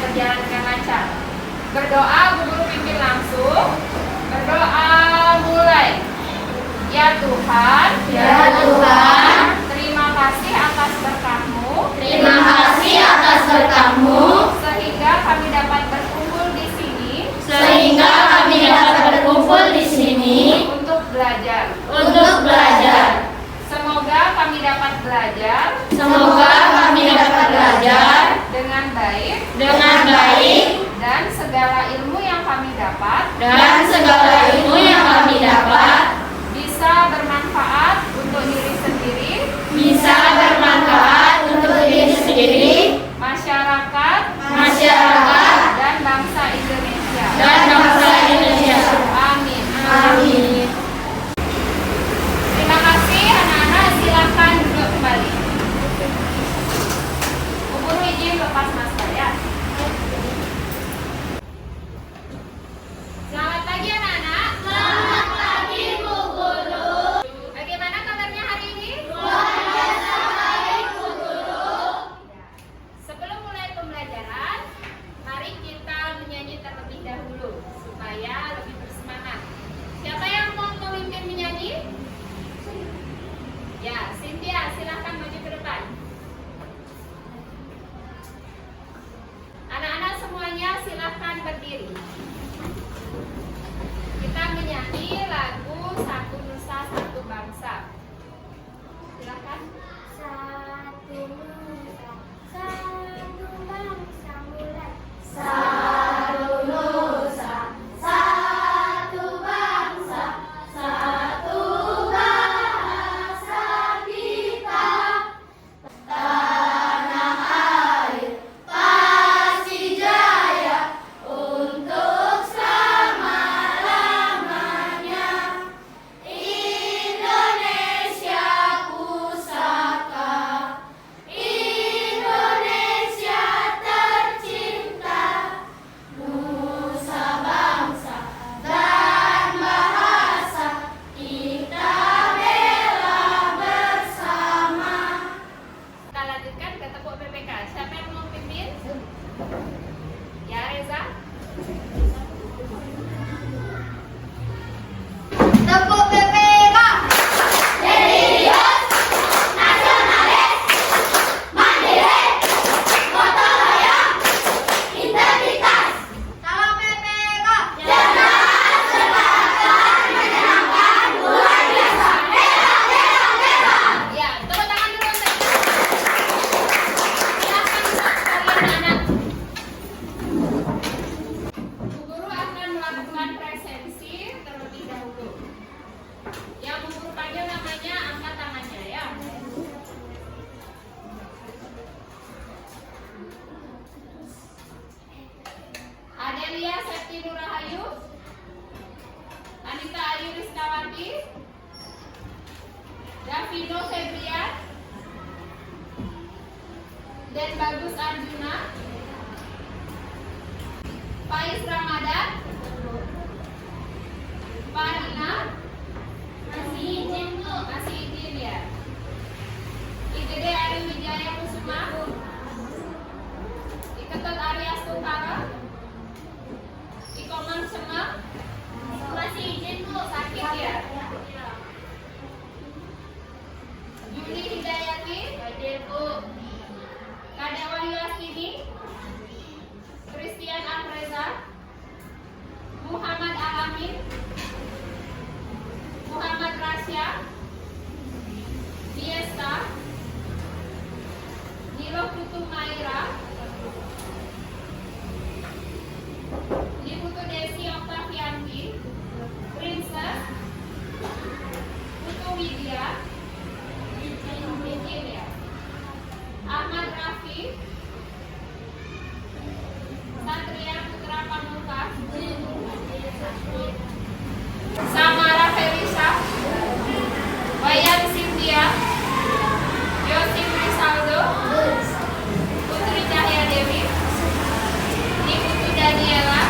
berjalan dengan lancar. Berdoa, Bu Guru pimpin langsung. Berdoa mulai. Ya Tuhan, terima kasih atas berkah-Mu. Sehingga kami dapat berkumpul di sini. Untuk belajar. Semoga kami dapat belajar. Dengan baik. Dan segala ilmu yang kami dapat. Bisa bermanfaat untuk diri sendiri. Masyarakat. Dan bangsa Indonesia. Amin. Terima kasih anak-anak, silakan duduk kembali. Bu Guru izin lepas masker ya. Selamat pagi anak-anak. Bu Guru. Bagaimana kabarnya hari ini? Sebelum mulai pembelajaran, mari kita menyanyi terlebih dahulu supaya lebih bersemangat. Siapa yang mau memimpin menyanyi? Ya, Cynthia, silahkan maju ke depan. Anak-anak semuanya silahkan berdiri. Kita menyanyi lagu Satu Nusa Satu Bangsa. Silahkan. Satu nusa, satu bangsa mulai. Satu nusa, satu bangsa, satu bahasa kita. Tanah air pasti jaya untuk selama-lamanya. Indonesia pusaka, Indonesia tercinta. Nusa bangsa dan bahasa kita bela bersama. Kita lanjutkan ke tepuk PPK. Siapa yang mau pimpin? Ya, Reza. Tepuk PPK. Religius, nasionalis, mandiri, gotong royong, integritas. Salam PPK. Cerdas, cerdasan, menyenangkan, luar biasa. Ya, tepuk tangan dulu untuk silahkan kalian anak. Bu Guru akan melakukan presensi terlebih dahulu. Yang Bu Guru panggil namanya angkat tangannya ya. Adelia Septi Nurahayu, Anita Ayu Rizkawati, Davino Febrian, dan Bagus Arjuna, Faiz Ramadan, Farina, masih izin ya. IGD Ari Wijaya Kusuma, Iketut Arias Tunkara, Ikoman Sema, masih izin Bu, sakit ya. Juli Hidayati, hadir Bu. Kadewa Yulasini, Christian Amreza, Muhammad Alamin, Muhammad Rasya, Diesta, Nilo Putu Maira, Liputu Desi Oktavianti, Princess, Putu Widya, Ahmad Rafi, Satria Putra Pamungkas, Samara Felisa, Wayan Cynthia, Yosim Rizaldo, Putri Cahya Dewi, Niputu Daniela.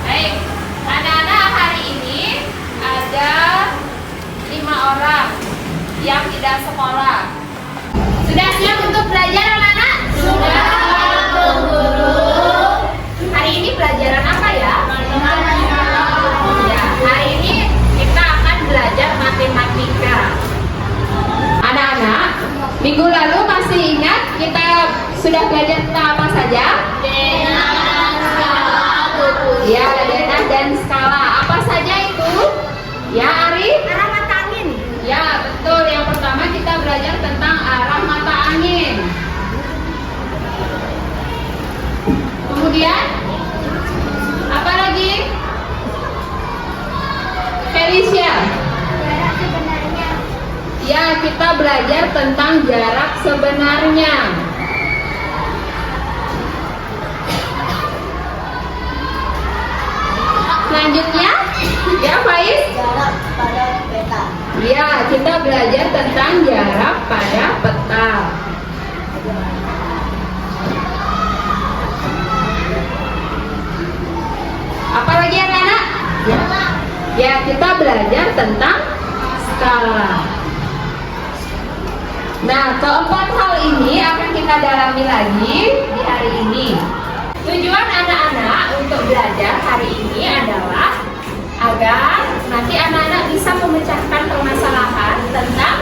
Baik, anak-anak hari ini ada 5 orang yang tidak sekolah. Sudah siap untuk belajar anak-anak? Sudah, Bu Guru. Felicia? Jarak sebenarnya. Ya, kita belajar tentang jarak sebenarnya. Selanjutnya, ya Faiz? Jarak pada peta. Ya, kita belajar tentang jarak pada peta. Apalagi anak-anak? Ya, kita belajar tentang skala. Nah, keempat hal ini akan kita dalami lagi di hari ini. Tujuan anak-anak untuk belajar hari ini adalah agar nanti anak-anak bisa memecahkan permasalahan tentang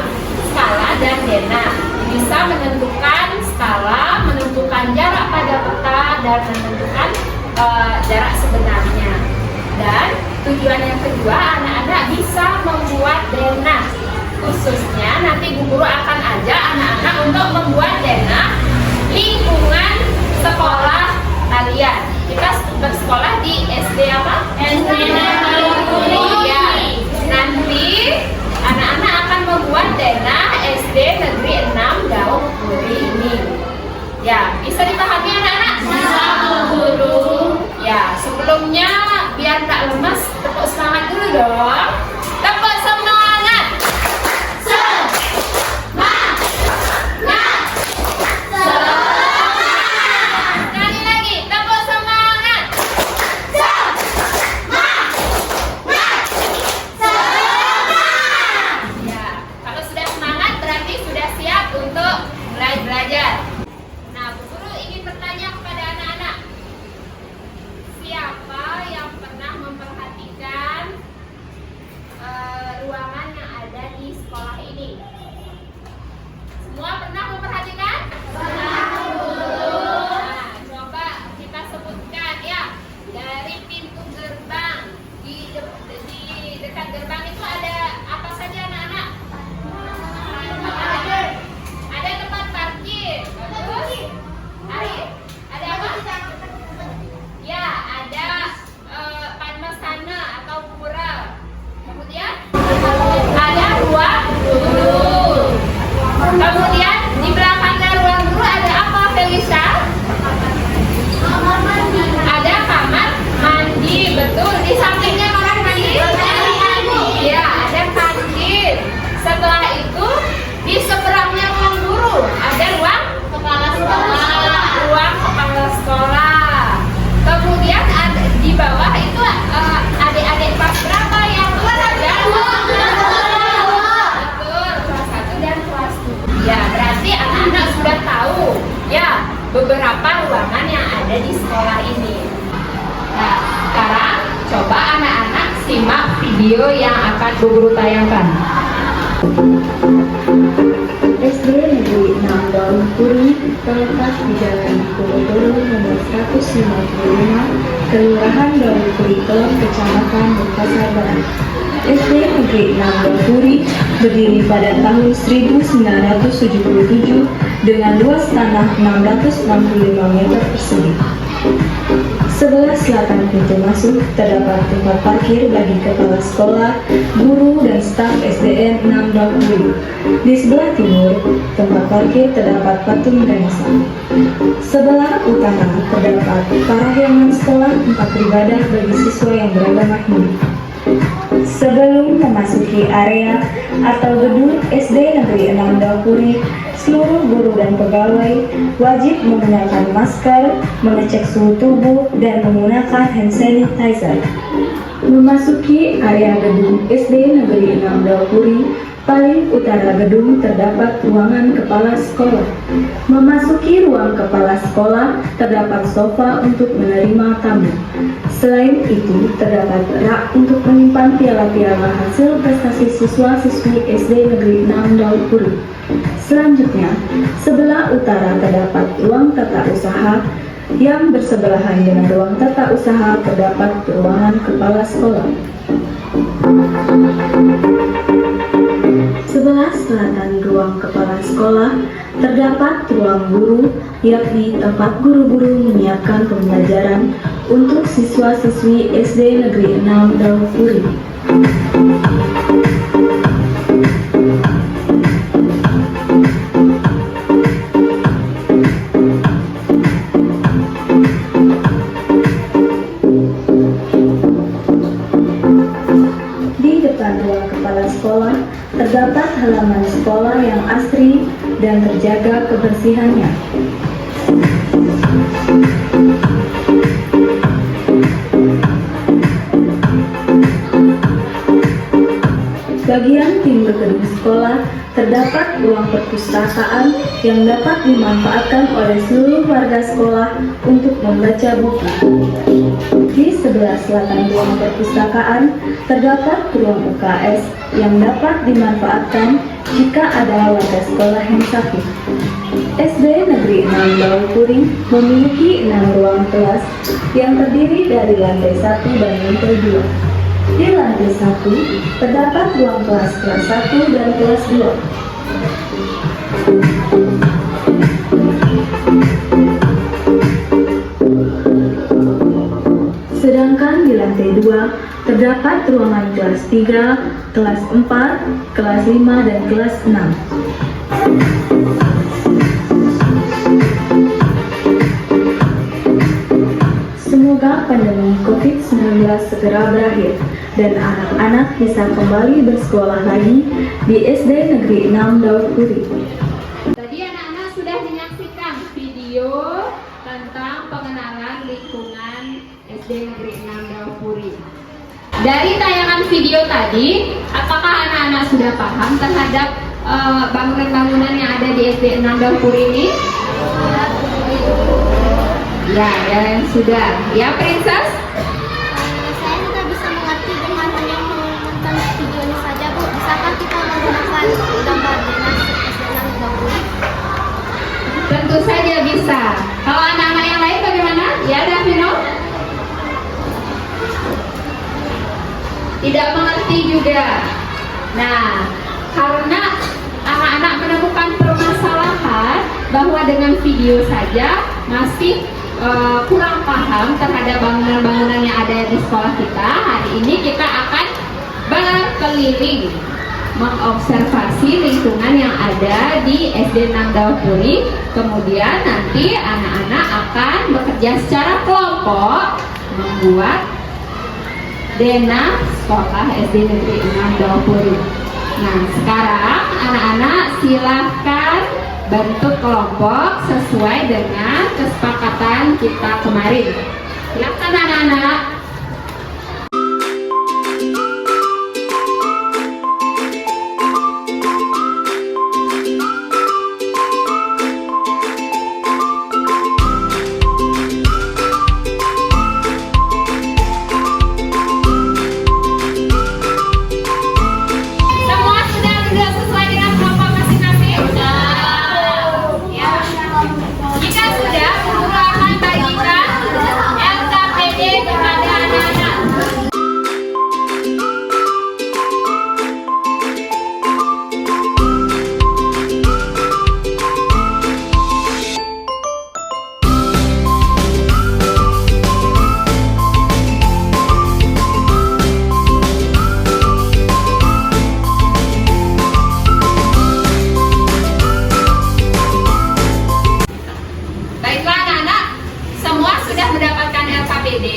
skala dan dena. Bisa menentukan skala, menentukan jarak pada peta, dan menentukan jarak sebenarnya. Dan tujuan yang kedua, anak-anak bisa membuat dena. Khususnya nanti Bu Guru akan ajak anak-anak untuk membuat dena lingkungan sekolah kalian. Kita bersekolah di SD apa? SD Negeri. Ya. Nanti anak-anak akan membuat dena SD Negeri 6 Daun Puri ini. Ya, bisa dipahami anak-anak? Bisa, Bu Guru. Ya, sebelumnya biar tak lemas, tepuk semangat dulu dong. Tepuk semangat. Sekali lagi, tepuk semangat. Ya, kalau sudah semangat berarti sudah siap untuk mulai belajar. Nah, Bu Guru ingin bertanya kepada anak-anak. Siapa yang pernah memperhatikan ruangan yang ada di sekolah ini? Semua pernah memperhatikan? Pernah, Bu Guru. Nah, coba kita sebutkan ya. Dari pintu gerbang di dekat gerbang itu ada apa saja anak-anak? Ada tempat parkir. Bagus. Arif, ada apa? Ya, ada padmasana atau pura. Kemudian ada ruang guru. Kemudian di belakangnya ruang guru ada apa, Felisa? Ada kamar mandi, betul. Di sampingnya kamar mandi? Ya, ada kantin. Setelah itu di seberangnya ruang guru ada ruang kepala sekolah. Ruang kepala sekolah. Kemudian ada di bawah itu adik-adik kelas berapa yang belajar? Betul, kelas 1 dan kelas 7. Ya, berarti anak-anak sudah tahu ya beberapa ruangan yang ada di sekolah ini. Nah, sekarang coba anak-anak simak video yang akan Bu Guru tayangkan. SD Negeri 6 Daun Puri terletak di Jalan Diponegoro nomor 155, Kelurahan Daun Puri Kelon, Kecamatan Denpasar Barat. SD Negeri 6 Daun Puri berdiri pada tahun 1977 dengan luas tanah 665 meter persegi. Sebelah selatan pintu masuk terdapat tempat parkir bagi kepala sekolah, guru, dan staf SDN 6 Daun Puri. Di sebelah timur, tempat parkir terdapat patung Ganesha. Sebelah utara terdapat parahyangan sekolah, tempat beribadah bagi siswa yang beragama Hindu. Sebelum memasuki area atau gedung SD Negeri 6 Daun Puri, seluruh guru dan pegawai wajib menggunakan masker, mengecek suhu tubuh, dan menggunakan hand sanitizer. Memasuki area gedung SD Negeri 6 Daun Puri, paling utara gedung terdapat ruangan kepala sekolah. Memasuki ruang kepala sekolah, terdapat sofa untuk menerima tamu. Selain itu, terdapat rak untuk menyimpan piala-piala hasil prestasi siswa-siswi SD Negeri 6 Daun Puri. Selanjutnya, sebelah utara terdapat ruang tata usaha, yang bersebelahan dengan ruang tata usaha terdapat ruangan kepala sekolah. Sebelah selatan ruang kepala sekolah terdapat ruang guru, yakni tempat guru-guru menyiapkan pembelajaran untuk siswa-siswi SD Negeri 6 Daun Puri. kepala sekolah, terdapat halaman sekolah yang asri dan terjaga kebersihannya. Bagian timur gedung sekolah terdapat ruang perpustakaan yang dapat dimanfaatkan oleh seluruh warga sekolah untuk membaca buku. Di sebelah selatan ruang perpustakaan terdapat ruang UKS yang dapat dimanfaatkan jika ada warga sekolah yang sakit. SD Negeri 6 Daupuri memiliki 6 ruang kelas yang terdiri dari lantai 1 dan lantai 2. Di lantai 1 terdapat ruang kelas 1 dan kelas 2. Sedangkan di lantai 2 terdapat ruangan kelas 3, kelas 4, kelas 5, dan kelas 6. Semoga pandemi COVID-19 segera berakhir dan anak-anak bisa kembali bersekolah lagi di SD Negeri 6 Daupuri. Tadi anak-anak sudah menyaksikan video tentang pengenalan lingkungan SD Negeri 6 Daupuri. Dari tayangan video tadi, apakah anak-anak sudah paham terhadap bangunan-bangunan yang ada di SD 6 Daupuri ini? Ya, sudah. Ya, Princess? Saya tidak bisa mengerti dengan hanya menonton videonya saja, Bu. Bisakah kita menggunakan gambar dinas SD6 Daupuri? Tentu saja bisa. Kalau anak-anak yang lain bagaimana? Ya, Davino? Tidak mengerti juga. Nah, karena anak-anak menemukan permasalahan bahwa dengan video saja masih kurang paham terhadap bangunan-bangunan yang ada di sekolah kita, hari ini kita akan berkeliling mengobservasi lingkungan yang ada di SD 6 Daupuri. Kemudian nanti anak-anak akan bekerja secara kelompok membuat denah sekolah SD Negeri 6 Daupuri. Nah, sekarang anak-anak silahkan bentuk kelompok sesuai dengan kesepakatan kita kemarin. Silakan anak-anak. Semua sudah duduk sesuai dengan kelompok masing-masing? Ya. Jika sudah, guru akan bagikan LKPD kepada anak-anak. Baiklah anak-anak, semua sudah mendapatkan LKPD.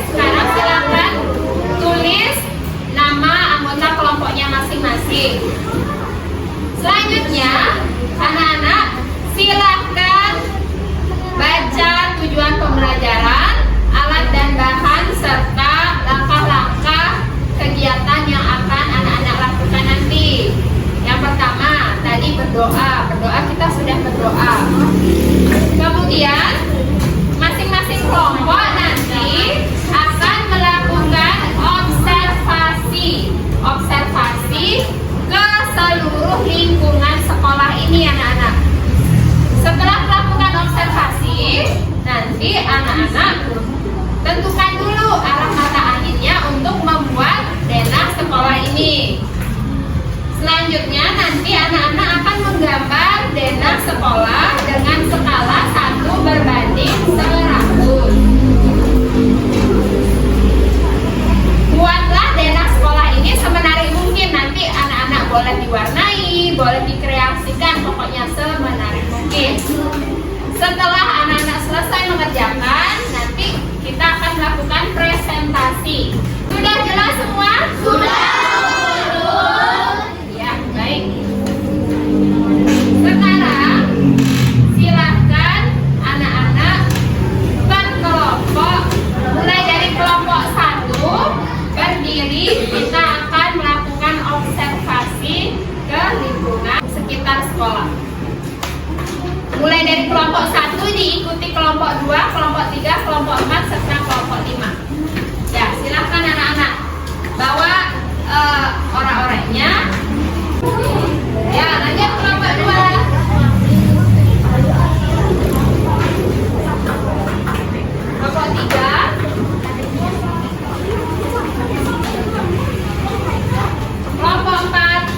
Sekarang silakan tulis nama anggota kelompoknya masing-masing. Selanjutnya, anak-anak silakan baca tujuan pembelajaran, alat dan bahan, serta langkah-langkah kegiatan yang akan anak-anak lakukan nanti. Yang pertama, tadi berdoa. Berdoa kita sudah berdoa. Kemudian masing-masing kelompok nanti akan melakukan observasi ke seluruh lingkungan sekolah ini anak-anak. Setelah melakukan observasi, nanti anak-anak tentukan dulu arah mata anginnya untuk membuat denah sekolah ini. Selanjutnya nanti anak-anak akan menggambar denah sekolah dengan skala 1:100. Buatlah denah sekolah ini semenarik mungkin. Nanti anak-anak boleh diwarnai, boleh dikreasikan, pokoknya semenarik mungkin. Setelah anak-anak selesai mengerjakan, nanti kita akan melakukan presentasi. Sudah jelas semua? Sudah. kelompok 2, kelompok 3, kelompok 4, serta kelompok 5. Ya, silahkan anak-anak bawa orang-orangnya. Ya, lanjut kelompok 2. Kelompok 3. Kelompok 4.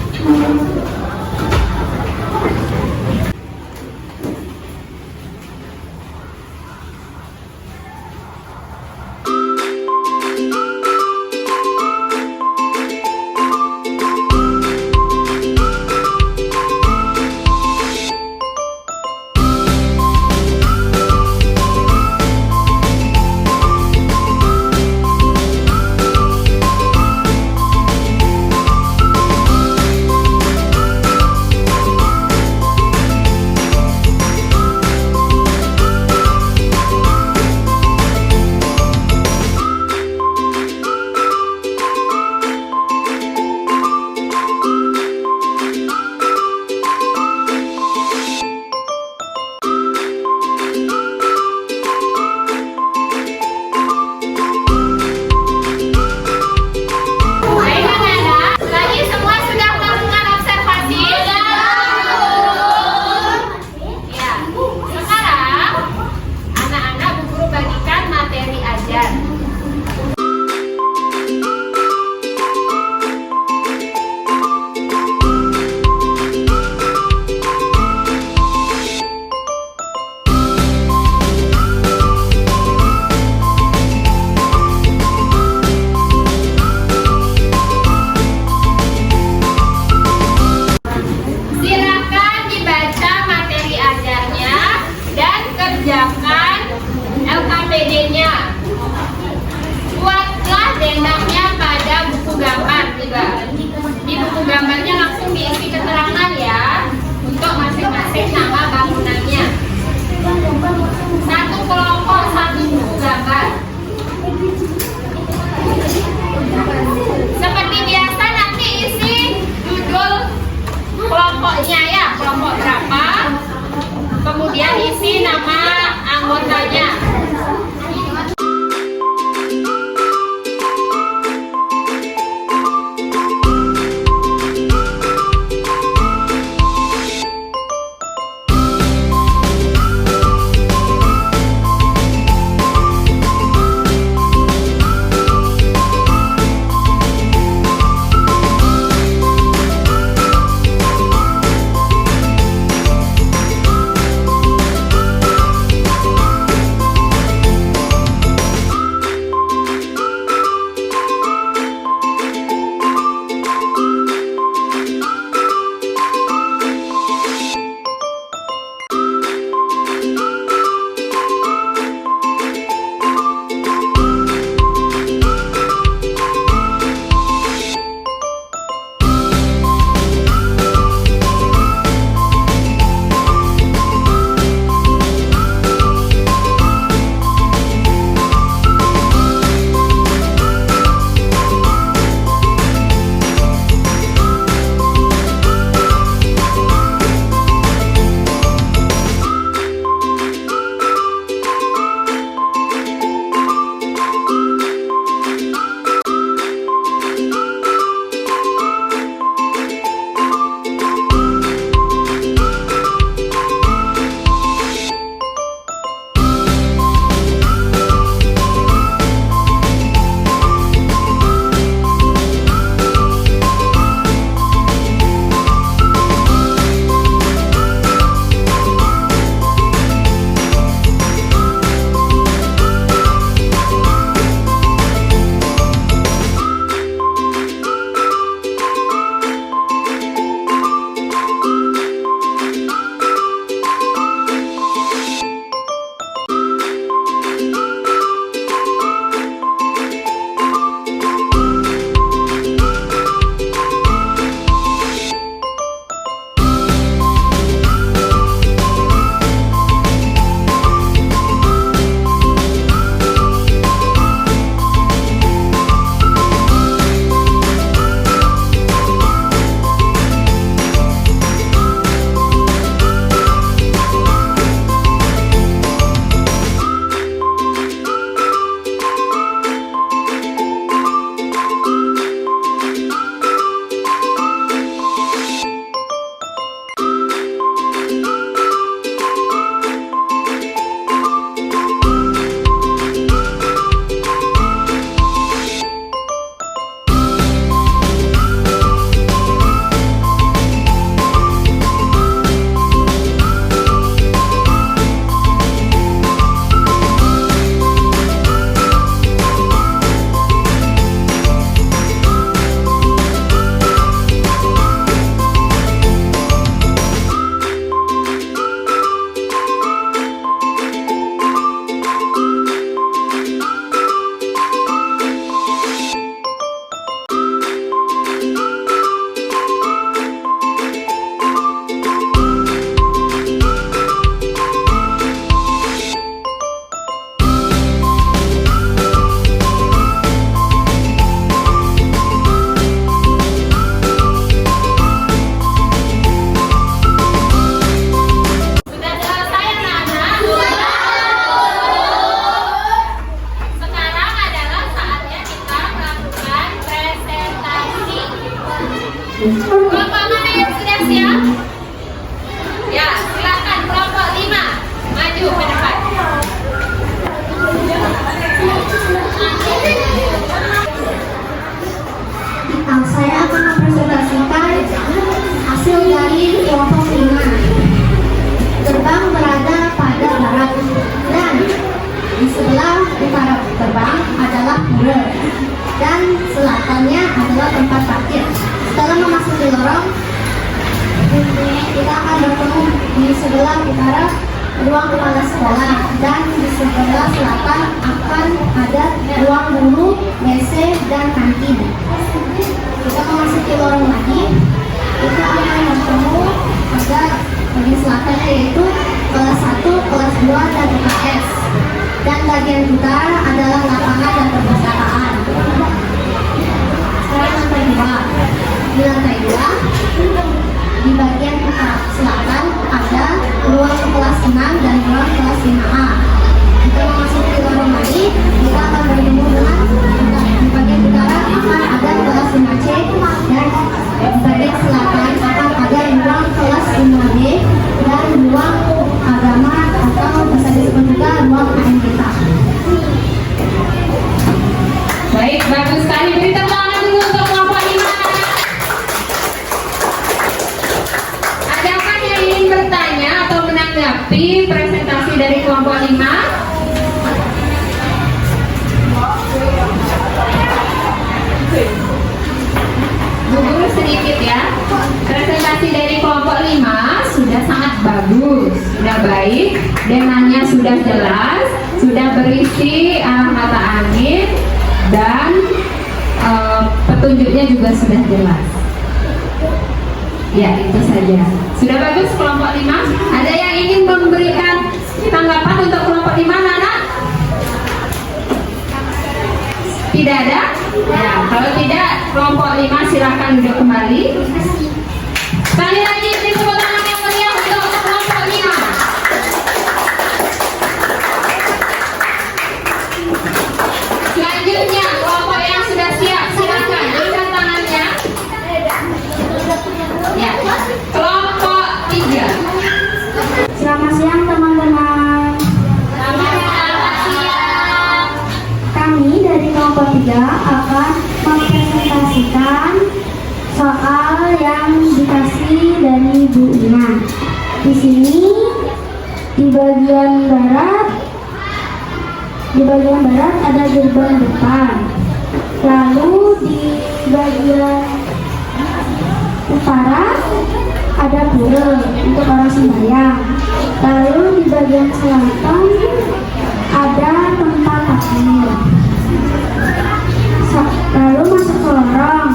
Kelompok mana yang sudah siap? Ya, silakan kelompok 5 maju ke depan. Saya akan mempresentasikan hasil dari kelompok 5. Terbang berada pada barat dan di sebelah utara terbang adalah pura dan selatannya adalah tempat parkir. Setelah memasuki lorong, kita akan bertemu di sebelah utara ruang kepala sekolah dan di sebelah selatan akan ada ruang guru, WC dan kantin. Kita memasuki lorong lagi, kita akan bertemu pada bagian selatannya yaitu kelas 1, kelas 2 dan UKS. Dan bagian utara adalah lapangan dan perpustakaan. Sekarang lantai 2. Di lantai 2, di bagian utara selatan ada ruang kelas 6 dan ruang kelas 5A. Kita memasuki lorong lagi, kita akan bertemu dengan di bagian utara akan ada kelas 5C dan di bagian selatan akan ada ruang kelas 5B dan ruang agama atau bisa disebut juga ruang AMK. Baik, bagus sekali. Beri tepuk tangan dulu untuk kelompok 5. Adakah yang ingin bertanya atau menanggapi presentasi dari kelompok 5? Gugur sedikit ya. Presentasi dari kelompok 5 sudah sangat bagus, sudah baik, temanya sudah jelas, sudah berisi arah mata angin dan petunjuknya juga sudah jelas. Ya, itu saja. Sudah bagus kelompok 5. Ada yang ingin memberikan tanggapan untuk kelompok 5, Nana? Tidak ada? Ya, kalau tidak, kelompok 5 silakan duduk kembali. Sekali lagi beri tepuk tangan yang meriah untuk kelompok 5. Selanjutnya, kelompok yang sudah siap, silakan angkat tangannya. Ya, kelompok 3. Selamat siang teman-teman. Selamat siang. Kami dari kelompok 3 akan mempresentasikan soal yang dikasih dari Bu Ina. Di sini di bagian barat ada gerbang depan. Lalu di bagian utara ada pura untuk orang sembahyang. Lalu di bagian selatan ada tempat takmir. Lalu masuk ke lorong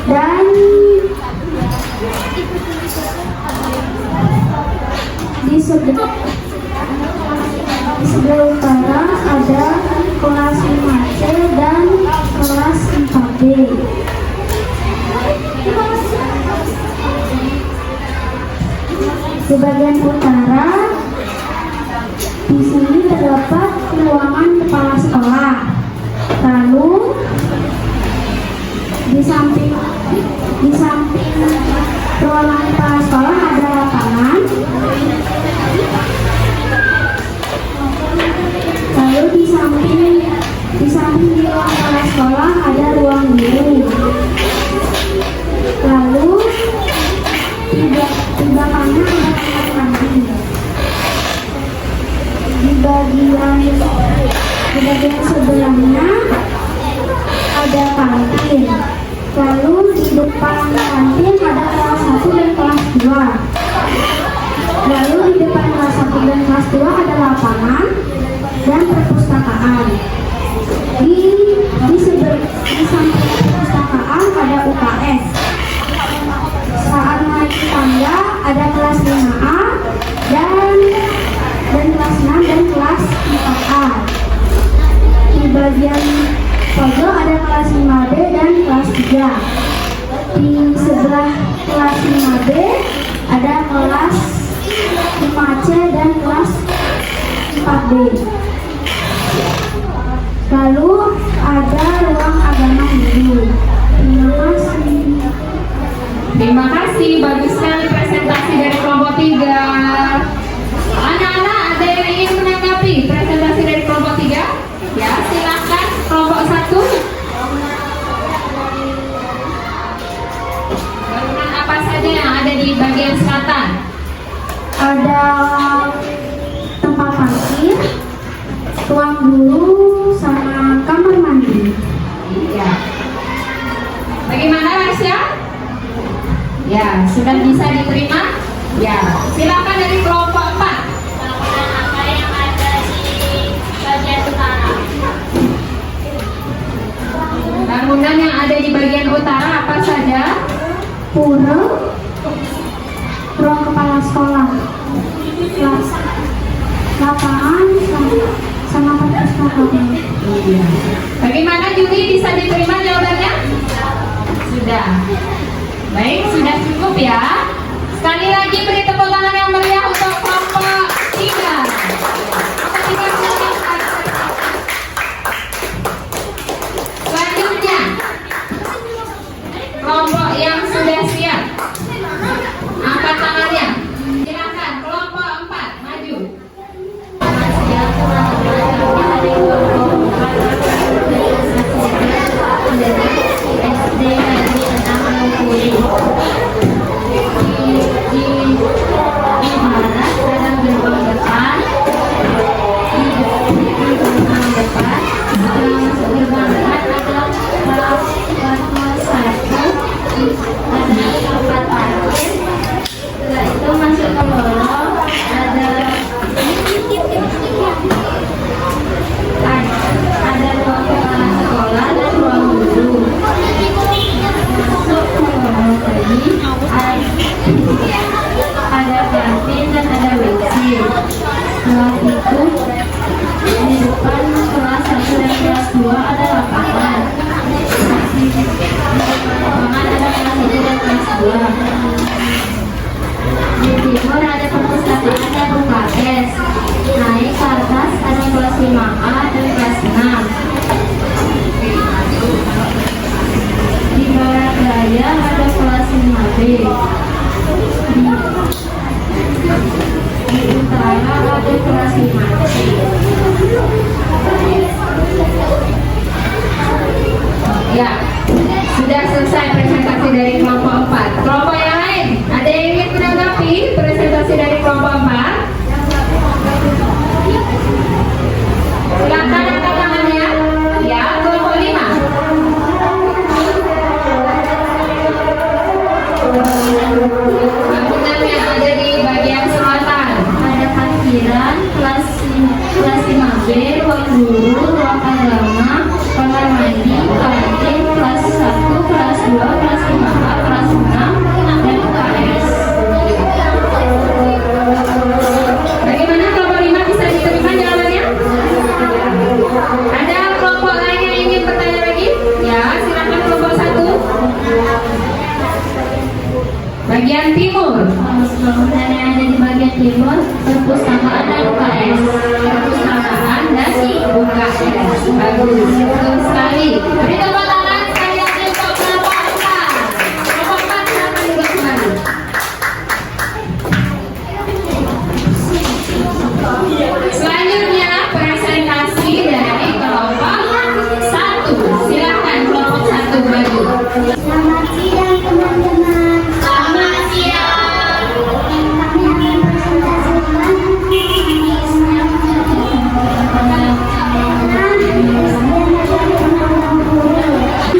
dan di sebelah utara ada kelas 5C dan kelas 4B. Di bagian utara di sini terdapat ruangan kepala sekolah. Lalu di samping ruangan kepala sekolah ada lapangan. Lalu di samping di ruang kepala sekolah ada ruang guru. Lalu di belakangnya ada kamar mandi. Di bagian sebelahnya ada kantin. Lalu di depan kantin ada kelas 1 dan kelas 2. Lalu di depan kelas 1 dan kelas 2 ada lapangan dan perpustakaan. Di samping perpustakaan ada UKS. Saat naik tangga ada kelas 5A dan kelas 6 dan kelas 4A. Di bagian pojok ada kelas 5B dan kelas 3. Di sebelah kelas 5B ada kelas 5C dan kelas 4B. Lalu ada ruang agama dulu. Terima kasih. di bagian selatan? Ada tempat parkir, ruang guru, sama kamar mandi. Ya. Bagaimana Rasya? Ya, sudah bisa diterima? Ya, silakan dari kelompok 4. Bangunan apa yang ada di bagian utara? Bangunan yang ada di bagian utara apa saja? Pura, ruang kepala sekolah, lapangan, sama perpustakaan. Bagaimana Juli, bisa diterima jawabannya? Sudah. Baik, sudah cukup ya. Sekali lagi beri tepuk tangan yang meriah untuk kelompok 3. Selanjutnya, kelompok yang sudah siap, angkat tangannya. Silakan kelompok 4 maju. SD Negeri 6 di barat ada gerbang depan, di gerbang depan, setelah masuk gerbang depan ada kelas 1, ada tempat parkir, setelah itu masuk ke lorong ada ruang kepala sekolah dan ruang guru. Masuk ke lorong tadi ada kantin dan ada WC. Setelah itu di depan kelas 1 dan kelas 2 ada lapangan. Di lapangan ada kelas 1 dan kelas 2. Di timur ada perpustakaan dan UKS. Naik ke atas ada kelas 5A dan kelas 6. Di barat daya ada kelas 5B. Di utara ada kelas 5C. Ya, sudah selesai presentasi dari kelompok 4. Kelompok yang lain, ada yang ingin menanggapi presentasi dari kelompok 4? Silakan angkat tangannya. Ya, kelompok 5. Bangunan yang ada di bagian selatan. Ada parkiran, kelas 5B, ruang guru, ruang agama, kamar mandi, kantin, kelas 1, kelas 2, kelas 5A, kelas 6, dan UKS. Bagaimana kelompok 5 bisa diterima jawabannya? Ada kelompok lain yang ingin bertanya lagi? Ya, silakan kelompok 1. Bagian timur. Bangunan yang ada di bagian timur, perpustakaan dan UKS. Perpustakaan dan UKS. Bagus, betul sekali. Beri tepuk tangan sekali lagi untuk kelompok 4. Kelompok 4 silakan duduk kembali. Selanjutnya presentasi dari kelompok 1. Silakan kelompok 1 maju. Selamat siang teman-teman. Selamat siang. Kami akan presentasikan di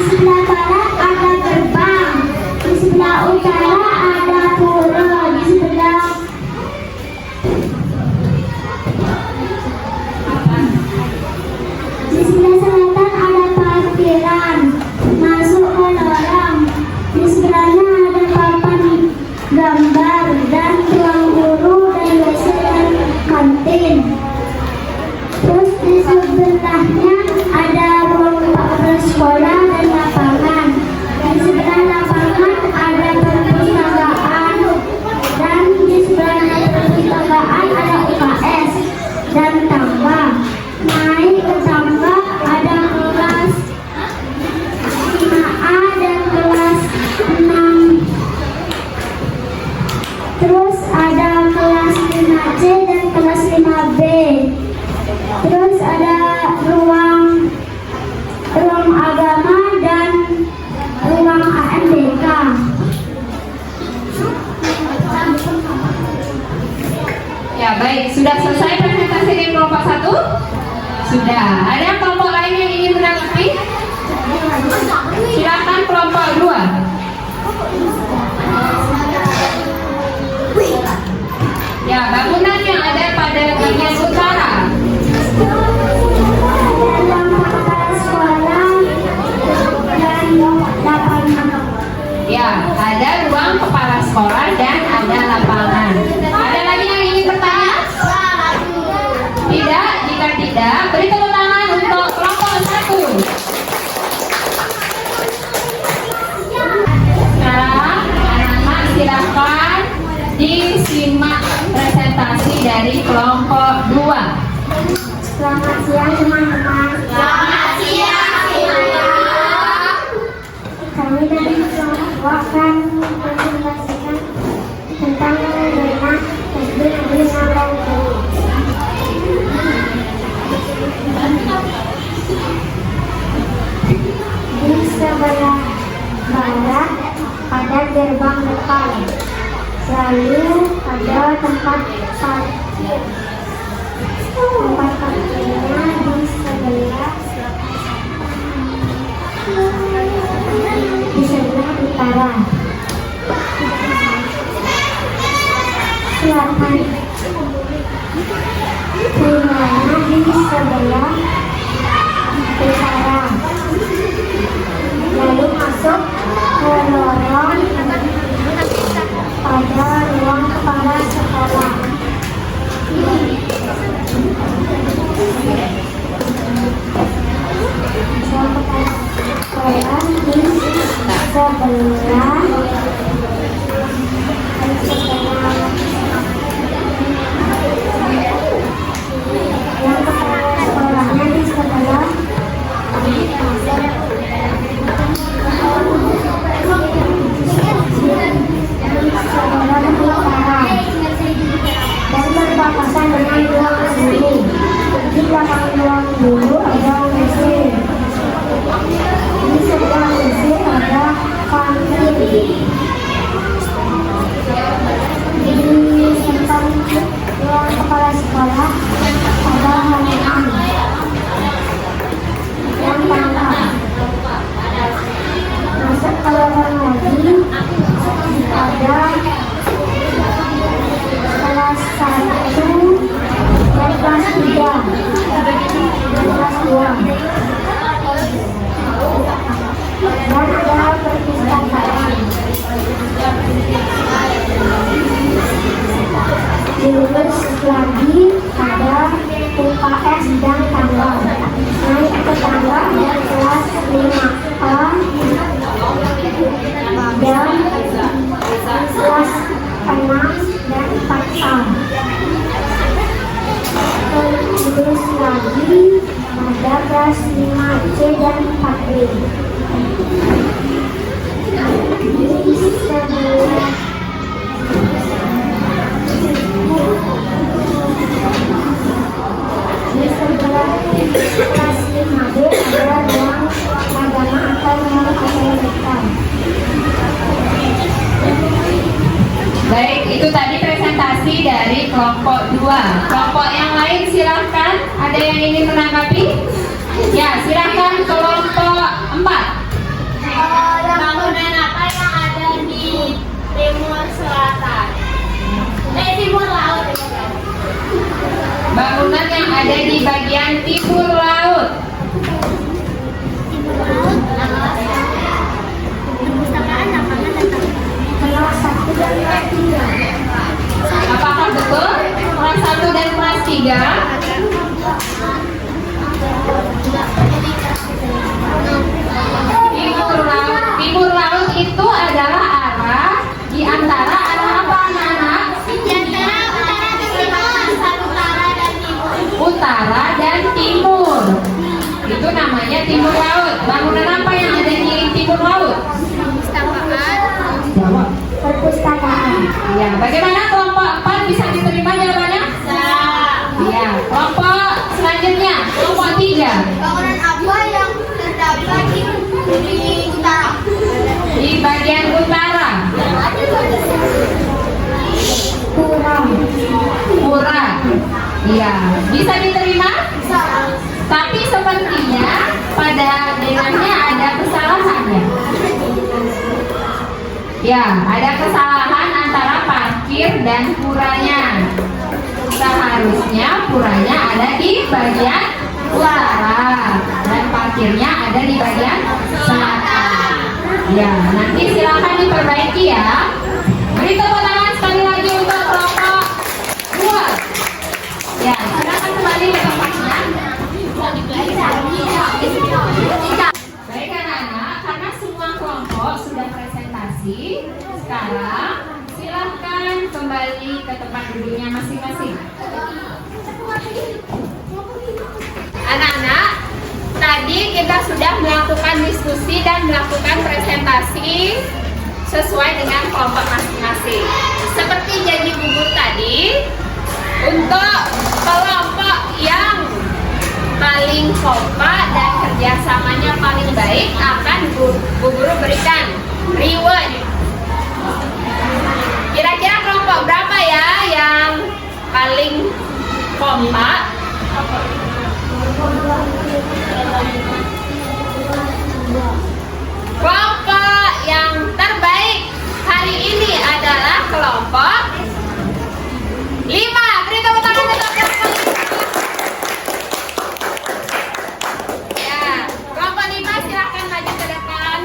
sebelah barat ada gerbang, di sebelah utara ada pura, di sebelah selatan ada parkiran. Masuk ke lorong Sudah. Ada kelompok lain yang ingin menanggapi? Silakan kelompok 2. Ya, bangunan yang ada pada bagian utara. Ya, ada ruang kepala sekolah dan ada lapangan. Ada lagi yang ingin bertanya? Tidak, jika tidak, beri tepuk tangan untuk kelompok 1. Sekarang anak-anak silakan disimak presentasi dari kelompok 2. Selamat siang teman-teman. Selamat siang semuanya. Kami dari kelompok akan mempresentasikan tentang fenomena SD Negeri 6 Bengkulu. Di sebelah barat ada gerbang depan, lalu ada tempat parkir. Tempat parkirnya di sebelah utara. Selatan rumahnya di sebelah utara. Lalu masuk ke lorong pada ruang kepala sekolah. Ruang kepala sekolah di sebelah yang kepala sekolahnya di sebelah utara dan berbatasan dengan ruang guru. Di belakang ruang guru ada WC. Di sebelah WC ada kantin. Di depan ruang kepala sekolah ada halaman yang tangga. Masuk ke lorong lagi ada kelas 1 dan kelas 3 dan kelas 2 dan ada perpustakaan. Lurus lagi ada UKS dan tangga. Naik ke tangga ada kelas 5A dan kelas 6 dan 4A. Terus lagi ada kelas 5C dan 4B. Di sebelah kelas 5B ada ruang agama atau ruang akademika. Baik, itu tadi presentasi dari kelompok 2. Kelompok yang lain silakan. Ada yang ingin menanggapi? Ya, silakan kelompok 4. Bangunan apa yang ada di timur selatan? Timur laut. Bangunan yang ada di bagian timur laut. Kelas 1 dan kelas 3. Apakah betul? Kelas 1 dan kelas 3? Timur laut itu adalah arah di antara arah apa anak-anak? Di antara utara dan timur. Utara dan timur. Utara dan timur. Itu namanya timur laut. Bangunan apa yang ada di timur laut? Jawab. Perpustakaan. Ya, bagaimana kelompok 4 bisa diterima jawabannya? Ya, kelompok selanjutnya, kelompok 3. Bangunan apa yang terdapat di utara? Di bagian utara. Pura. Pura. Iya, bisa diterima? Tapi sepertinya pada denahnya ada kesalahannya. Ya, ada kesalahan antara parkir dan puranya. Seharusnya puranya ada di bagian utara dan parkirnya ada di bagian selatan. Ya, nanti silakan diperbaiki ya. Beri tepuk tangan sekali lagi untuk kelompok 2. Ya, silakan kembali ke tempatnya. Baik anak-anak, karena semua kelompok sudah presentasi, sekarang silahkan kembali ke tempat duduknya masing-masing. Anak-anak, tadi kita sudah melakukan diskusi dan melakukan presentasi sesuai dengan kelompok masing-masing. Seperti janji Bu Guru tadi, untuk kelompok yang paling kompak dan kerjasamanya paling baik akan Bu Guru berikan reward. Kira-kira kelompok berapa ya yang paling kompak? Kelompok yang terbaik hari ini adalah kelompok 5. Beri tepuk tangan untuk kelompok 5. Ya, kelompok 5 silahkan maju ke depan.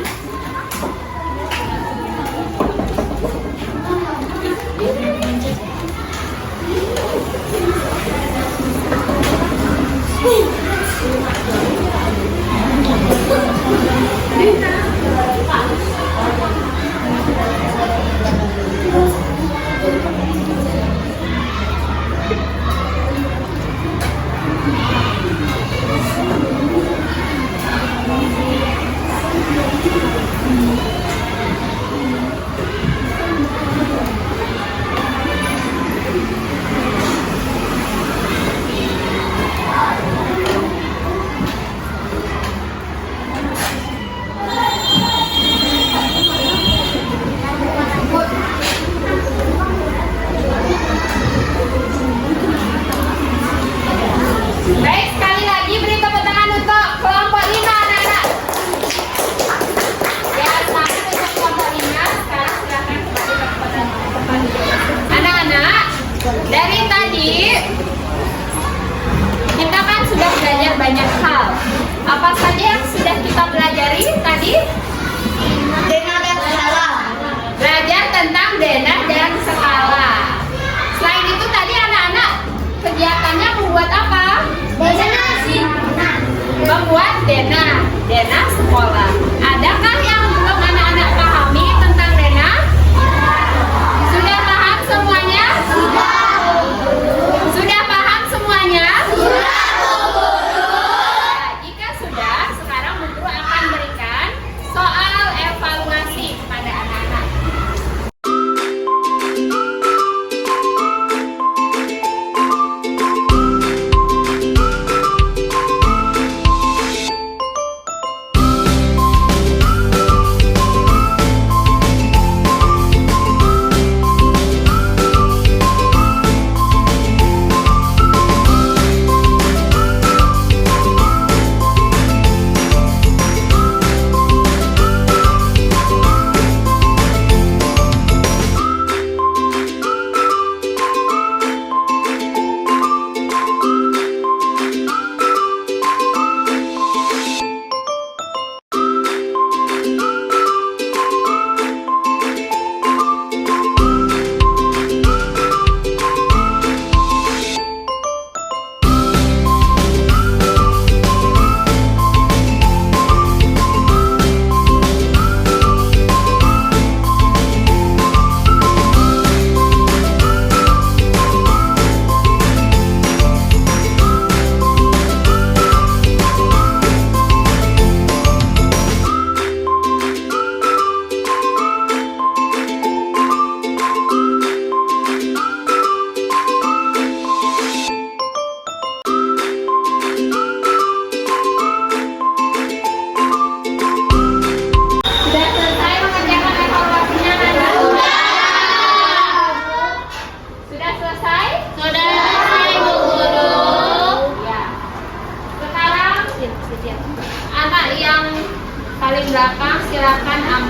Baik, sekali lagi beri tepuk tangan untuk kelompok 5 anak-anak. Ya, selamat untuk kelompok 5. Sekarang silakan kembali ke tempat duduk. Anak-anak, dari tadi kita kan sudah belajar banyak hal. Apa saja yang sudah kita pelajari tadi? Denah dan skala. Belajar tentang denah dan skala. Selain itu tadi anak-anak kegiatannya membuat apa? Membuat denah sekolah. Adakah yang belum anak-anak pahami tentang denah? Sudah paham semuanya? Sudah paham semuanya? Nah, jika sudah, sekarang Bu Guru akan berikan soal evaluasi kepada anak-anak.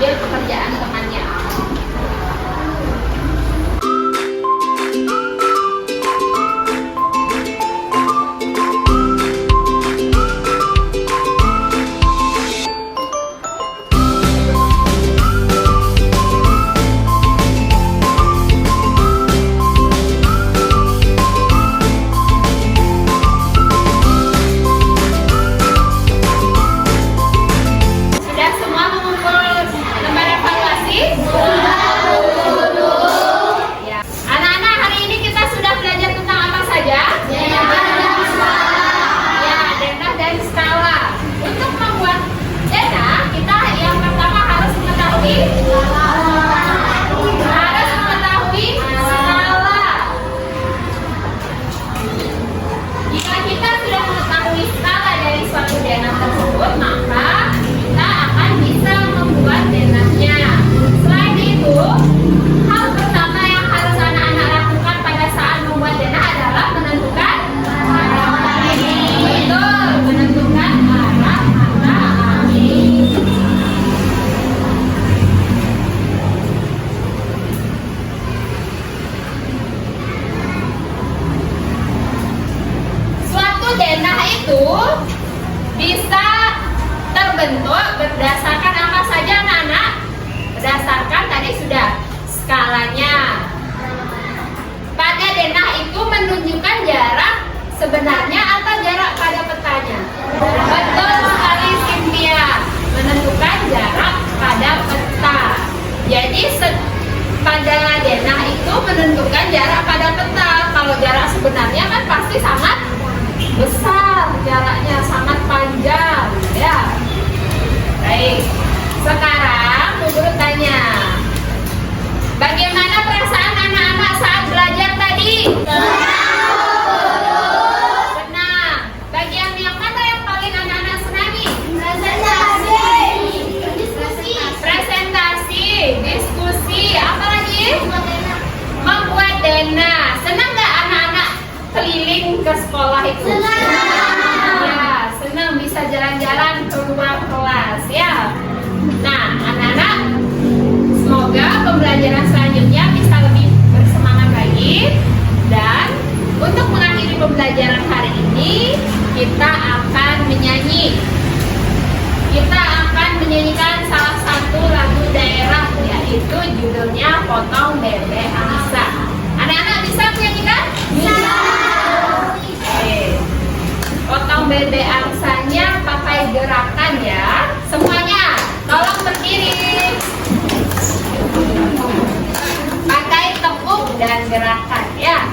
mengambil pekerjaan temannya. Sudah semua mengumpul lembar evaluasi? Ya. Anak-anak, hari ini kita sudah belajar tentang apa saja? Ya, denah dan skala. Untuk membuat denah, kita yang pertama harus mengetahui skala. Jika kita sudah mengetahui skala dari suatu denah tersebut, maka kita akan bisa membuat denahnya. Selain itu, hal pertama yang harus anak-anak lakukan pada saat membuat denah adalah menentukan arah angin. Betul, menentukan arah angin. Suatu denah itu bisa terbentuk berdasarkan apa saja anak-anak? Berdasarkan tadi sudah skalanya. Pada denah itu menunjukkan jarak sebenarnya atau jarak pada petanya? Betul sekali Cynthia, menentukan jarak pada peta. Jadi pada denah itu menentukan jarak pada peta. Kalau jarak sebenarnya kan pasti sangat besar, jaraknya sangat panjang, ya. Baik, sekarang Bu Guru tanya, bagaimana perasaan anak-anak saat belajar tadi? Senang. Bagian yang mana yang paling anak-anak senangi? Presentasi, diskusi, apa lagi? Membuat denah. Senang nggak anak-anak keliling ke sekolah itu? Ya, senang bisa jalan-jalan keluar kelas, ya. Nah, anak-anak, semoga pembelajaran selanjutnya bisa lebih bersemangat lagi. Dan untuk mengakhiri pembelajaran hari ini, kita akan menyanyi. Kita akan menyanyikan salah satu lagu daerah, yaitu judulnya Potong Bebek Angsa. Anak-anak bisa menyanyikan? Bisa. Oke. Potong bebek angsanya pakai gerakan ya. Semuanya tolong berdiri. Pakai tepuk dan gerakan ya.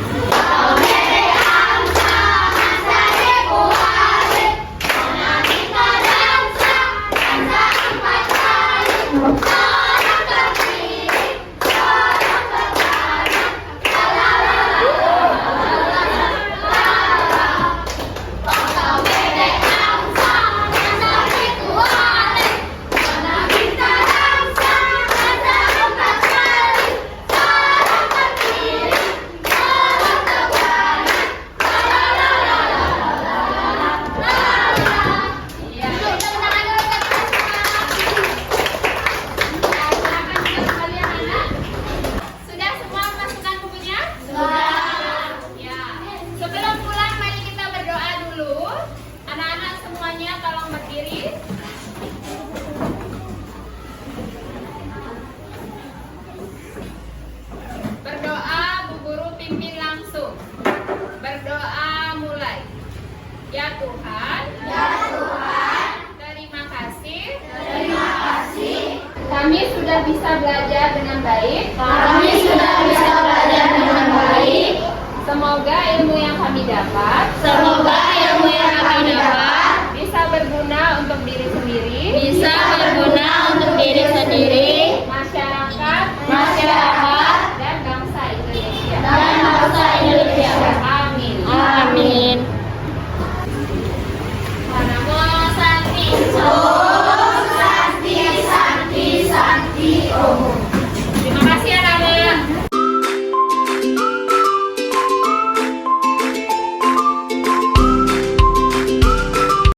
Sudah semua masukkan bukunya? Sudah. Ya. Sebelum pulang mari kita berdoa dulu. Anak-anak semuanya tolong berdiri. Berdoa, Bu Guru pimpin langsung. Berdoa mulai. Ya Tuhan. Ya Tuhan. Terima kasih. Terima kasih. Kami sudah bisa belajar dengan baik. Kami sudah bisa belajar dengan baik. Semoga ilmu yang kami dapat. Semoga ilmu yang kami